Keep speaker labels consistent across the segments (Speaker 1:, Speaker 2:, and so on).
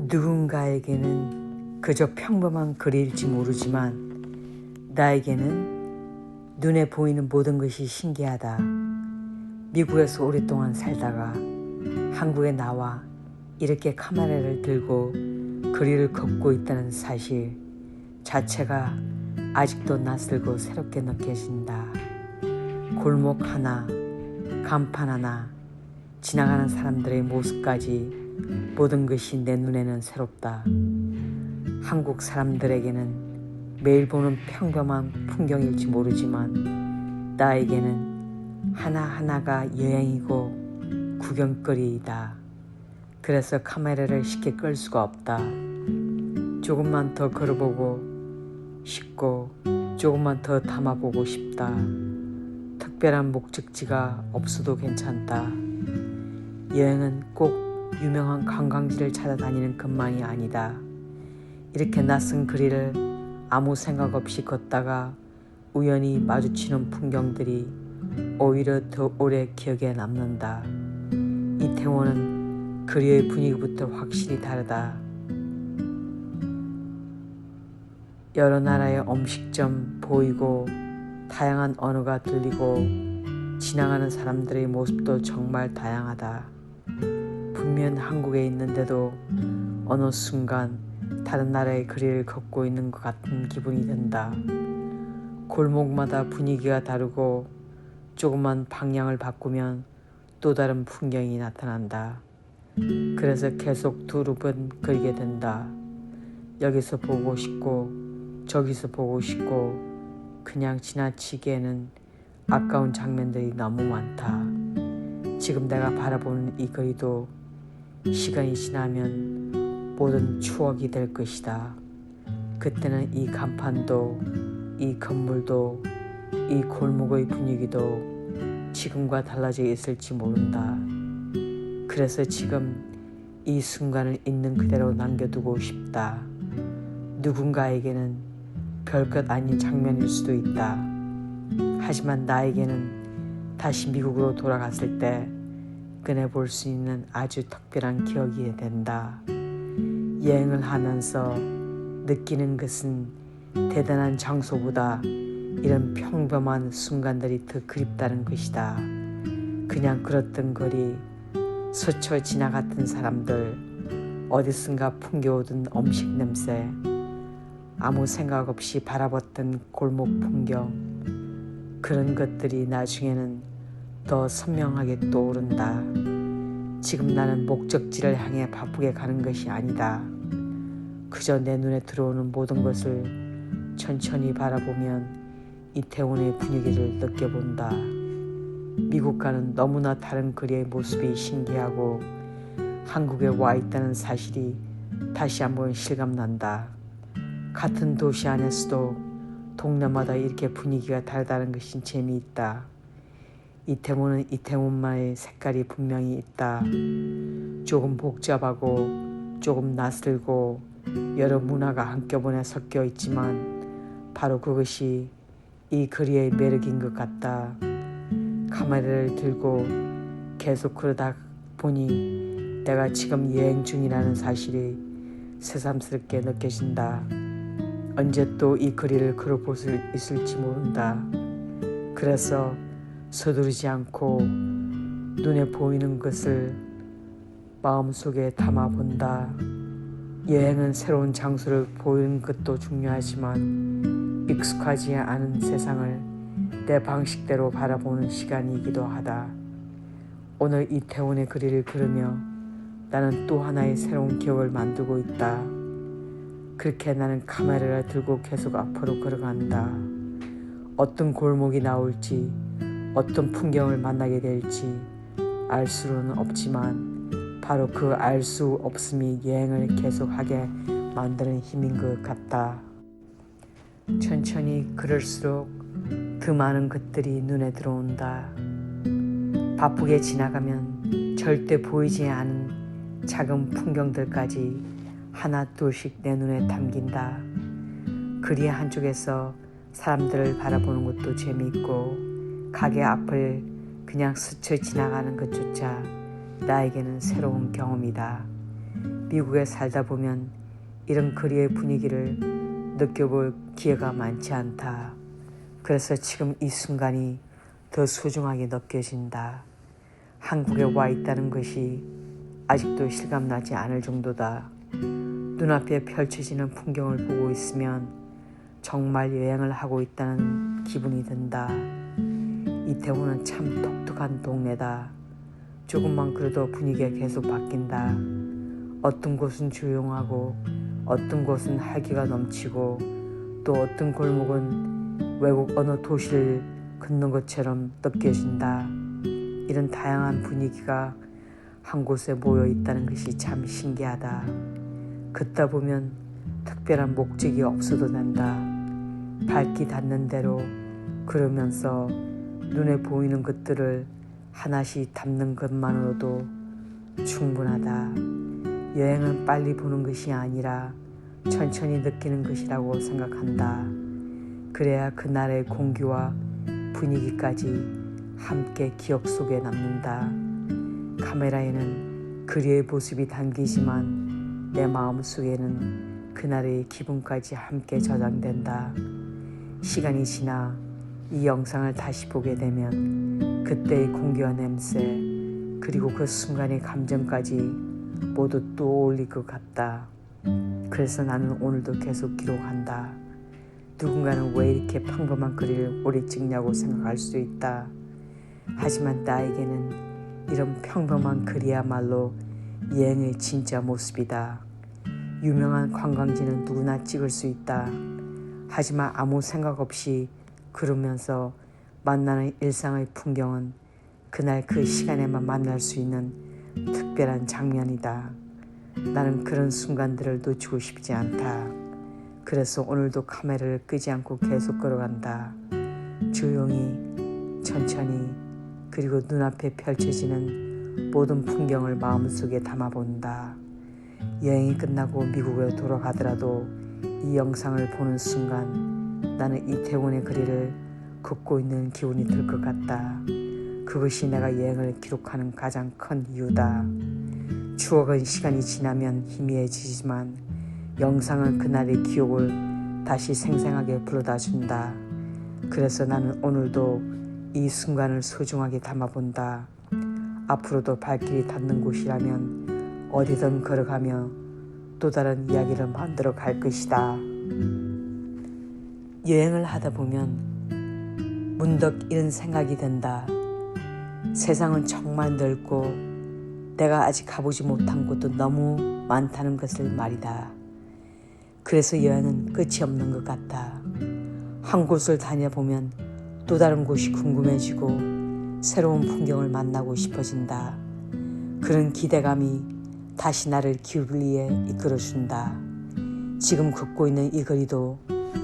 Speaker 1: 누군가에게는 그저 평범한 글일지 모르지만 나에게는 눈에 보이는 모든 것이 신기하다. 미국에서 오랫동안 살다가 한국에 나와 이렇게 카메라를 들고 거리를 걷고 있다는 사실 자체가 아직도 낯설고 새롭게 느껴진다. 골목 하나, 간판 하나, 지나가는 사람들의 모습까지 모든 것이 내 눈에는 새롭다. 한국 사람들에게는 매일 보는 평범한 풍경일지 모르지만 나에게는 하나하나가 여행이고 구경거리이다. 그래서 카메라를 쉽게 끌 수가 없다. 조금만 더 걸어보고 싶고 조금만 더 담아보고 싶다. 특별한 목적지가 없어도 괜찮다. 여행은 꼭 유명한 관광지를 찾아다니는 것만이 아니다. 이렇게 낯선 거리를 아무 생각 없이 걷다가 우연히 마주치는 풍경들이 오히려 더 오래 기억에 남는다. 이태원은 거리의 분위기부터 확실히 다르다. 여러 나라의 음식점 보이고 다양한 언어가 들리고 지나가는 사람들의 모습도 정말 다양하다. 분명 한국에 있는데도 어느 순간 다른 나라의 거리를 걷고 있는 것 같은 기분이 든다. 골목마다 분위기가 다르고 조금만 방향을 바꾸면 또 다른 풍경이 나타난다. 그래서 계속 두루 번 거리게 된다. 여기서 보고 싶고 저기서 보고 싶고 그냥 지나치기에는 아까운 장면들이 너무 많다. 지금 내가 바라보는 이 거리도 시간이 지나면 모든 추억이 될 것이다. 그때는 이 간판도 이 건물도 이 골목의 분위기도 지금과 달라져 있을지 모른다. 그래서 지금 이 순간을 있는 그대로 남겨두고 싶다. 누군가에게는 별것 아닌 장면일 수도 있다. 하지만 나에게는 다시 미국으로 돌아갔을 때 꺼내볼 수 있는 아주 특별한 기억이 된다. 여행을 하면서 느끼는 것은 대단한 장소보다 이런 평범한 순간들이 더 그립다는 것이다. 그냥 걸었던 거리, 스쳐 지나갔던 사람들, 어디선가 풍겨오던 음식 냄새, 아무 생각 없이 바라봤던 골목 풍경, 그런 것들이 나중에는 더 선명하게 떠오른다. 지금 나는 목적지를 향해 바쁘게 가는 것이 아니다. 그저 내 눈에 들어오는 모든 것을 천천히 바라보면 이태원의 분위기를 느껴본다. 미국과는 너무나 다른 거리의 모습이 신기하고 한국에 와 있다는 사실이 다시 한번 실감난다. 같은 도시 안에서도 동네마다 이렇게 분위기가 다르다는 것이 재미있다. 이태원은 이태원만의 색깔이 분명히 있다. 조금 복잡하고 조금 낯설고 여러 문화가 한꺼번에 섞여 있지만 바로 그것이 이 거리의 매력인 것 같다. 카메라를 들고 계속 걸어다 보니 내가 지금 여행 중이라는 사실이 새삼스럽게 느껴진다. 언제 또 이 거리를 걸어볼 수 있을지 모른다. 그래서 서두르지 않고 눈에 보이는 것을 마음속에 담아본다. 여행은 새로운 장소를 보이는 것도 중요하지만 익숙하지 않은 세상을 내 방식대로 바라보는 시간이기도 하다. 오늘 이태원의 거리를 걸으며 나는 또 하나의 새로운 기억을 만들고 있다. 그렇게 나는 카메라를 들고 계속 앞으로 걸어간다. 어떤 골목이 나올지 어떤 풍경을 만나게 될지 알 수는 없지만 바로 그 알 수 없음이 여행을 계속하게 만드는 힘인 것 같다. 천천히 걸을수록 더 많은 것들이 눈에 들어온다. 바쁘게 지나가면 절대 보이지 않은 작은 풍경들까지 하나 둘씩 내 눈에 담긴다. 거리 한쪽에서 사람들을 바라보는 것도 재미있고 가게 앞을 그냥 스쳐 지나가는 것조차 나에게는 새로운 경험이다. 미국에 살다 보면 이런 거리의 분위기를 느껴볼 기회가 많지 않다. 그래서 지금 이 순간이 더 소중하게 느껴진다. 한국에 와 있다는 것이 아직도 실감나지 않을 정도다. 눈앞에 펼쳐지는 풍경을 보고 있으면 정말 여행을 하고 있다는 기분이 든다. 이태원은 참 독특한 동네다. 조금만 그래도 분위기가 계속 바뀐다. 어떤 곳은 조용하고 어떤 곳은 활기가 넘치고 또 어떤 골목은 외국 어느 도시를 걷는 것처럼 느껴진다. 이런 다양한 분위기가 한 곳에 모여 있다는 것이 참 신기하다. 걷다 보면 특별한 목적이 없어도 된다. 발기 닿는 대로 걸으면서 눈에 보이는 것들을 하나씩 담는 것만으로도 충분하다. 여행은 빨리 보는 것이 아니라 천천히 느끼는 것이라고 생각한다. 그래야 그날의 공기와 분위기까지 함께 기억 속에 남는다. 카메라에는 그리의 모습이 담기지만 내 마음속에는 그날의 기분까지 함께 저장된다. 시간이 지나 이 영상을 다시 보게 되면 그때의 공기와 냄새 그리고 그 순간의 감정까지 모두 떠올릴 것 같다. 그래서 나는 오늘도 계속 기록한다. 누군가는 왜 이렇게 평범한 거리를 오래 찍냐고 생각할 수도 있다. 하지만 나에게는 이런 평범한 거리야말로 여행의 진짜 모습이다. 유명한 관광지는 누구나 찍을 수 있다. 하지만 아무 생각 없이 걸으면서 만나는 일상의 풍경은 그날 그 시간에만 만날 수 있는 특별한 장면이다. 나는 그런 순간들을 놓치고 싶지 않다. 그래서 오늘도 카메라를 끄지 않고 계속 걸어간다. 조용히, 천천히, 그리고 눈앞에 펼쳐지는 모든 풍경을 마음속에 담아본다. 여행이 끝나고 미국에 돌아가더라도 이 영상을 보는 순간 나는 이태원의 거리를 걷고 있는 기분이 들 것 같다. 그것이 내가 여행을 기록하는 가장 큰 이유다. 추억은 시간이 지나면 희미해지지만 영상은 그날의 기억을 다시 생생하게 불러다 준다. 그래서 나는 오늘도 이 순간을 소중하게 담아본다. 앞으로도 발길이 닿는 곳이라면 어디든 걸어가며 또 다른 이야기를 만들어 갈 것이다. 여행을 하다 보면 문득 이런 생각이 든다. 세상은 정말 넓고 내가 아직 가보지 못한 곳도 너무 많다는 것을 말이다. 그래서 여행은 끝이 없는 것 같다. 한 곳을 다녀보면 또 다른 곳이 궁금해지고 새로운 풍경을 만나고 싶어진다. 그런 기대감이 다시 나를 기울리에 이끌어준다. 지금 걷고 있는 이 거리도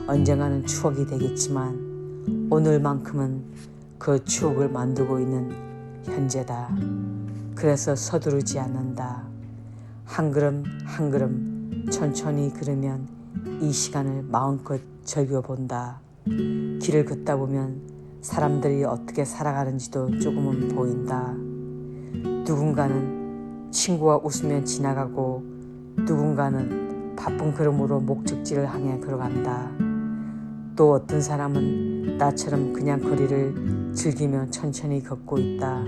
Speaker 1: 언젠가는 추억이 되겠지만 오늘만큼은 그 추억을 만들고 있는 현재다. 그래서 서두르지 않는다. 한 걸음 한 걸음 천천히 걸으면 이 시간을 마음껏 즐겨본다. 길을 걷다 보면 사람들이 어떻게 살아가는지도 조금은 보인다. 누군가는 친구와 웃으며 지나가고 누군가는 바쁜 걸음으로 목적지를 향해 걸어간다. 또 어떤 사람은 나처럼 그냥 거리를 즐기며 천천히 걷고 있다.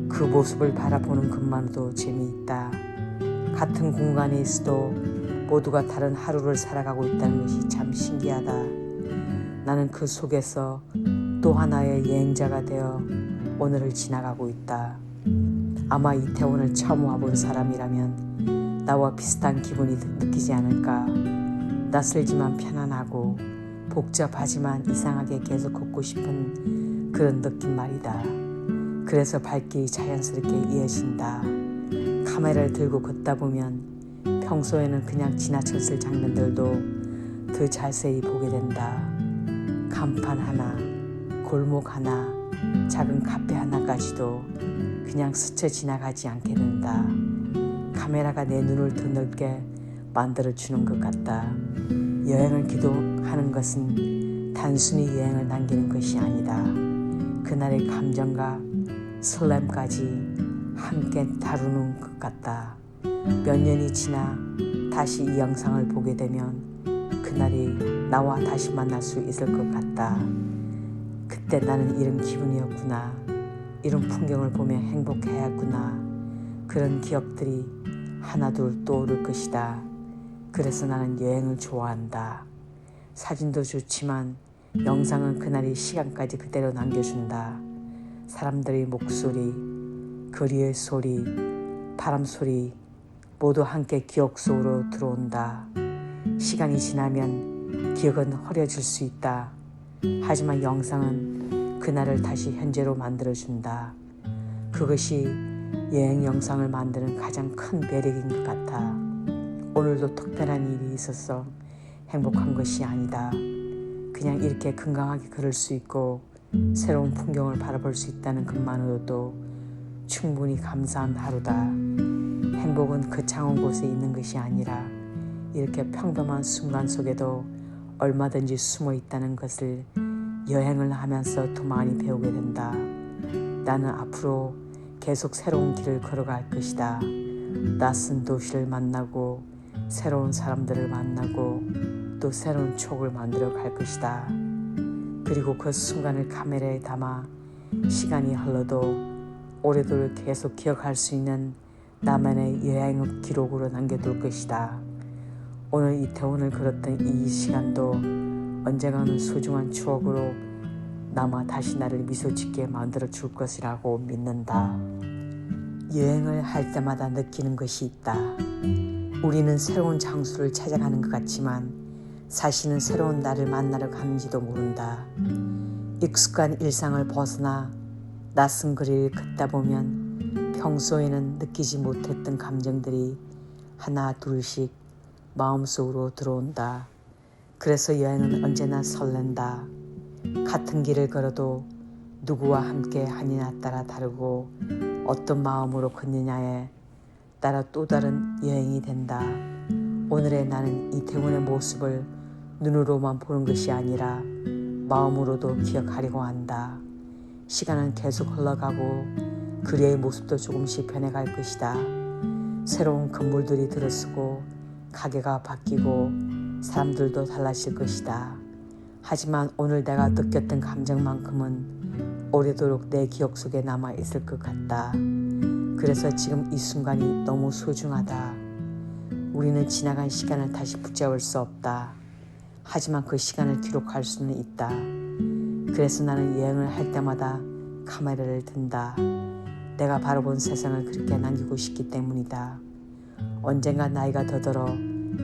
Speaker 1: 그 모습을 바라보는 것만으로도 재미있다. 같은 공간에 있어도 모두가 다른 하루를 살아가고 있다는 것이 참 신기하다. 나는 그 속에서 또 하나의 여행자가 되어 오늘을 지나가고 있다. 아마 이태원을 처음 와본 사람이라면 나와 비슷한 기분이 느끼지 않을까. 낯설지만 편안하고 복잡하지만 이상하게 계속 걷고 싶은 그런 느낌 말이다. 그래서 발길이 자연스럽게 이어진다. 카메라를 들고 걷다 보면 평소에는 그냥 지나쳤을 장면들도 더 자세히 보게 된다. 간판 하나, 골목 하나, 작은 카페 하나까지도 그냥 스쳐 지나가지 않게 된다. 카메라가 내 눈을 더 넓게 만들어주는 것 같다. 여행을 기록하는 것은 단순히 여행을 남기는 것이 아니다. 그날의 감정과 설렘까지 함께 다루는 것 같다. 몇 년이 지나 다시 이 영상을 보게 되면 그날이 나와 다시 만날 수 있을 것 같다. 그때 나는 이런 기분이었구나. 이런 풍경을 보며 행복해야 했구나. 그런 기억들이 하나둘 떠오를 것이다. 그래서 나는 여행을 좋아한다. 사진도 좋지만 영상은 그날의 시간까지 그대로 남겨준다. 사람들의 목소리, 거리의 소리, 바람 소리 모두 함께 기억 속으로 들어온다. 시간이 지나면 기억은 흐려질 수 있다. 하지만 영상은 그날을 다시 현재로 만들어준다. 그것이 여행 영상을 만드는 가장 큰 매력인 것 같아. 오늘도 특별한 일이 있어서 행복한 것이 아니다. 그냥 이렇게 건강하게 걸을 수 있고 새로운 풍경을 바라볼 수 있다는 것만으로도 충분히 감사한 하루다. 행복은 거창한 곳에 있는 것이 아니라 이렇게 평범한 순간 속에도 얼마든지 숨어 있다는 것을 여행을 하면서 더 많이 배우게 된다. 나는 앞으로 계속 새로운 길을 걸어갈 것이다. 낯선 도시를 만나고 새로운 사람들을 만나고 또 새로운 추억을 만들어 갈 것이다. 그리고 그 순간을 카메라에 담아 시간이 흘러도 오래도록 계속 기억할 수 있는 나만의 여행 기록으로 남겨둘 것이다. 오늘 이태원을 걸었던 이 시간도 언젠가는 소중한 추억으로 남아 다시 나를 미소 짓게 만들어 줄 것이라고 믿는다. 여행을 할 때마다 느끼는 것이 있다. 우리는 새로운 장소를 찾아가는 것 같지만 사실은 새로운 나를 만나러 가는지도 모른다. 익숙한 일상을 벗어나 낯선 거리를 걷다 보면 평소에는 느끼지 못했던 감정들이 하나 둘씩 마음속으로 들어온다. 그래서 여행은 언제나 설렌다. 같은 길을 걸어도 누구와 함께 하느냐에 따라 다르고 어떤 마음으로 걷느냐에 따라 또 다른 여행이 된다. 오늘의 나는 이태원의 모습을 눈으로만 보는 것이 아니라 마음으로도 기억하려고 한다. 시간은 계속 흘러가고 그리의 모습도 조금씩 변해갈 것이다. 새로운 건물들이 들어서고 가게가 바뀌고 사람들도 달라질 것이다. 하지만 오늘 내가 느꼈던 감정만큼은 오래도록 내 기억 속에 남아 있을 것 같다. 그래서 지금 이 순간이 너무 소중하다. 우리는 지나간 시간을 다시 붙잡을 수 없다. 하지만 그 시간을 기록할 수는 있다. 그래서 나는 여행을 할 때마다 카메라를 든다. 내가 바라본 세상을 그렇게 남기고 싶기 때문이다. 언젠가 나이가 더 들어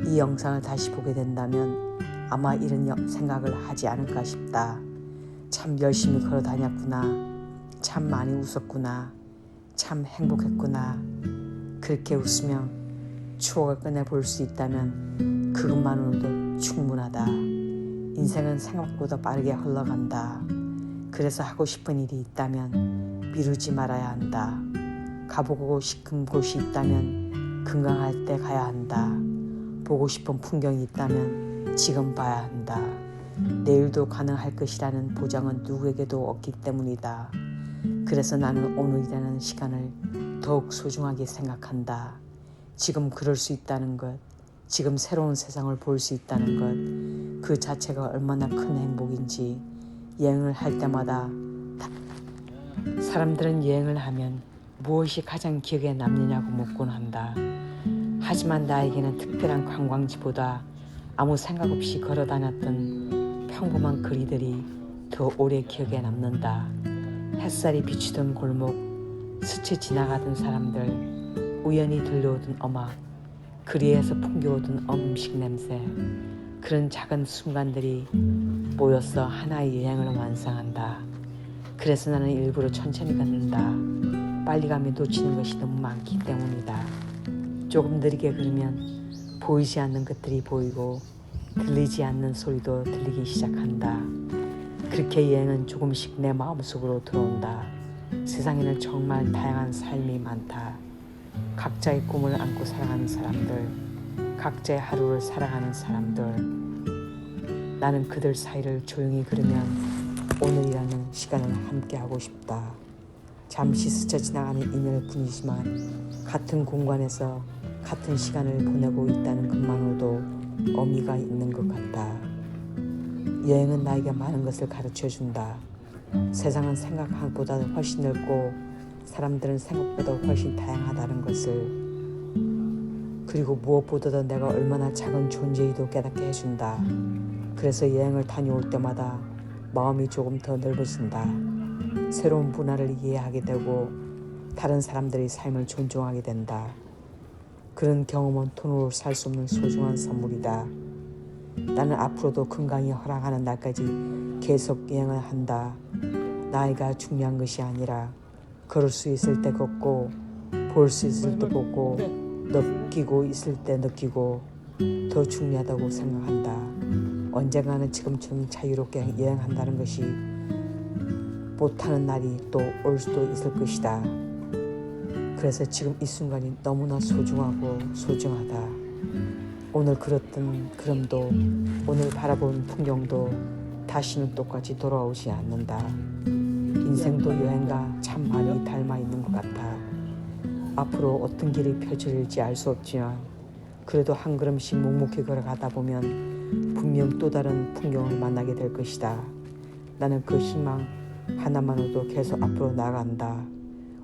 Speaker 1: 이 영상을 다시 보게 된다면 아마 이런 생각을 하지 않을까 싶다. 참 열심히 걸어 다녔구나. 참 많이 웃었구나. 참 행복했구나. 그렇게 웃으며 추억을 꺼내볼 수 있다면 그것만으로도 충분하다. 인생은 생각보다 빠르게 흘러간다. 그래서 하고 싶은 일이 있다면 미루지 말아야 한다. 가보고 싶은 곳이 있다면 건강할 때 가야 한다. 보고 싶은 풍경이 있다면 지금 봐야 한다. 내일도 가능할 것이라는 보장은 누구에게도 없기 때문이다. 그래서 나는 오늘이라는 시간을 더욱 소중하게 생각한다. 지금 그럴 수 있다는 것, 지금 새로운 세상을 볼 수 있다는 것, 그 자체가 얼마나 큰 행복인지 여행을 할 때마다 사람들은 여행을 하면 무엇이 가장 기억에 남느냐고 묻곤 한다. 하지만 나에게는 특별한 관광지보다 아무 생각 없이 걸어 다녔던 평범한 거리들이 더 오래 기억에 남는다. 햇살이 비추던 골목, 스쳐 지나가던 사람들, 우연히 들려오던 음악, 거리에서 풍겨오던 음식 냄새, 그런 작은 순간들이 모여서 하나의 여행을 완성한다. 그래서 나는 일부러 천천히 걷는다. 빨리 가면 놓치는 것이 너무 많기 때문이다. 조금 느리게 걸으면 보이지 않는 것들이 보이고 들리지 않는 소리도 들리기 시작한다. 그렇게 여행은 조금씩 내 마음속으로 들어온다. 세상에는 정말 다양한 삶이 많다. 각자의 꿈을 안고 살아가는 사람들, 각자의 하루를 살아가는 사람들. 나는 그들 사이를 조용히 걸으면 오늘이라는 시간을 함께하고 싶다. 잠시 스쳐 지나가는 인연일 뿐이지만 같은 공간에서 같은 시간을 보내고 있다는 것만으로도 의미가 있는 것 같다. 여행은 나에게 많은 것을 가르쳐준다. 세상은 생각한 것보다 훨씬 넓고 사람들은 생각보다 훨씬 다양하다는 것을, 그리고 무엇보다도 내가 얼마나 작은 존재이도 깨닫게 해준다. 그래서 여행을 다녀올 때마다 마음이 조금 더 넓어진다. 새로운 문화를 이해하게 되고 다른 사람들의 삶을 존중하게 된다. 그런 경험은 돈으로 살 수 없는 소중한 선물이다. 나는 앞으로도 건강이 허락하는 날까지 계속 여행을 한다. 나이가 중요한 것이 아니라 걸을 수 있을 때 걷고 볼 수 있을 때 보고 느끼고 있을 때 느끼고 더 중요하다고 생각한다. 언젠가는 지금처럼 자유롭게 여행한다는 것이 못하는 날이 또 올 수도 있을 것이다. 그래서 지금 이 순간이 너무나 소중하고 소중하다. 오늘 걸었던 걸음도 오늘 바라본 풍경도 다시는 똑같이 돌아오지 않는다. 인생도 여행과 참 많이 닮아 있는 것 같아. 앞으로 어떤 길이 펼쳐질지 알 수 없지만 그래도 한 걸음씩 묵묵히 걸어가다 보면 분명 또 다른 풍경을 만나게 될 것이다. 나는 그 희망 하나만으로도 계속 앞으로 나아간다.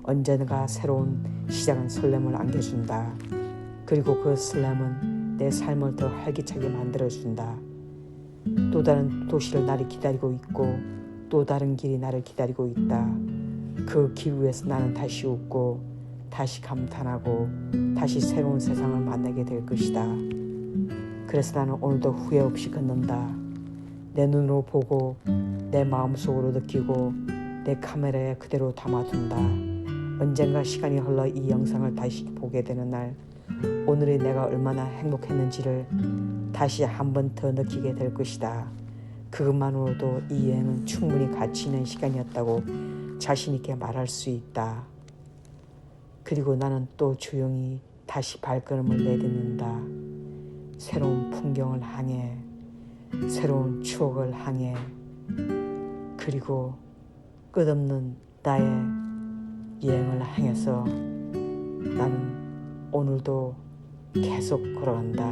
Speaker 1: 언젠가 새로운 시작은 설렘을 안겨준다. 그리고 그 설렘은 내 삶을 더 활기차게 만들어준다. 또 다른 도시를 나를 기다리고 있고 또 다른 길이 나를 기다리고 있다. 그 길 위에서 나는 다시 웃고 다시 감탄하고 다시 새로운 세상을 만나게 될 것이다. 그래서 나는 오늘도 후회 없이 걷는다. 내 눈으로 보고 내 마음속으로 느끼고 내 카메라에 그대로 담아둔다. 언젠가 시간이 흘러 이 영상을 다시 보게 되는 날, 오늘의 내가 얼마나 행복했는지를 다시 한 번 더 느끼게 될 것이다. 그것만으로도 이 여행은 충분히 가치 있는 시간이었다고 자신 있게 말할 수 있다. 그리고 나는 또 조용히 다시 발걸음을 내딛는다. 새로운 풍경을 향해, 새로운 추억을 향해, 그리고 끝없는 나의 여행을 향해서 나는 오늘도 계속 걸어간다.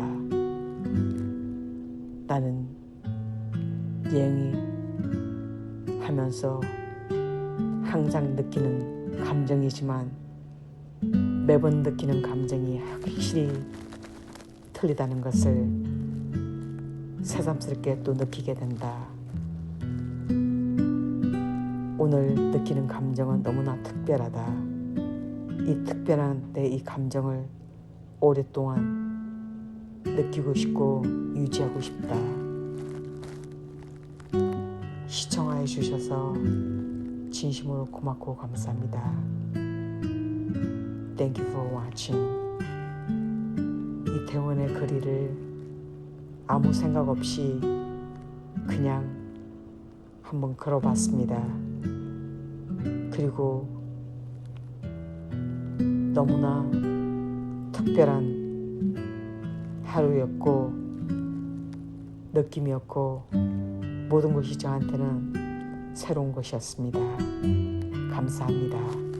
Speaker 1: 나는 여행이 하면서 항상 느끼는 감정이지만 매번 느끼는 감정이 확실히 틀리다는 것을 새삼스럽게 또 느끼게 된다. 오늘 느끼는 감정은 너무나 특별하다. 이 특별한 내 이 감정을 오랫동안 느끼고 싶고 유지하고 싶다. 시청해 주셔서 진심으로 고맙고 감사합니다. Thank you for watching. 이태원의 거리를 아무 생각 없이 그냥 한번 걸어봤습니다. 그리고 너무나 특별한 하루였고 느낌이었고 모든 것이 저한테는 새로운 것이었습니다. 감사합니다.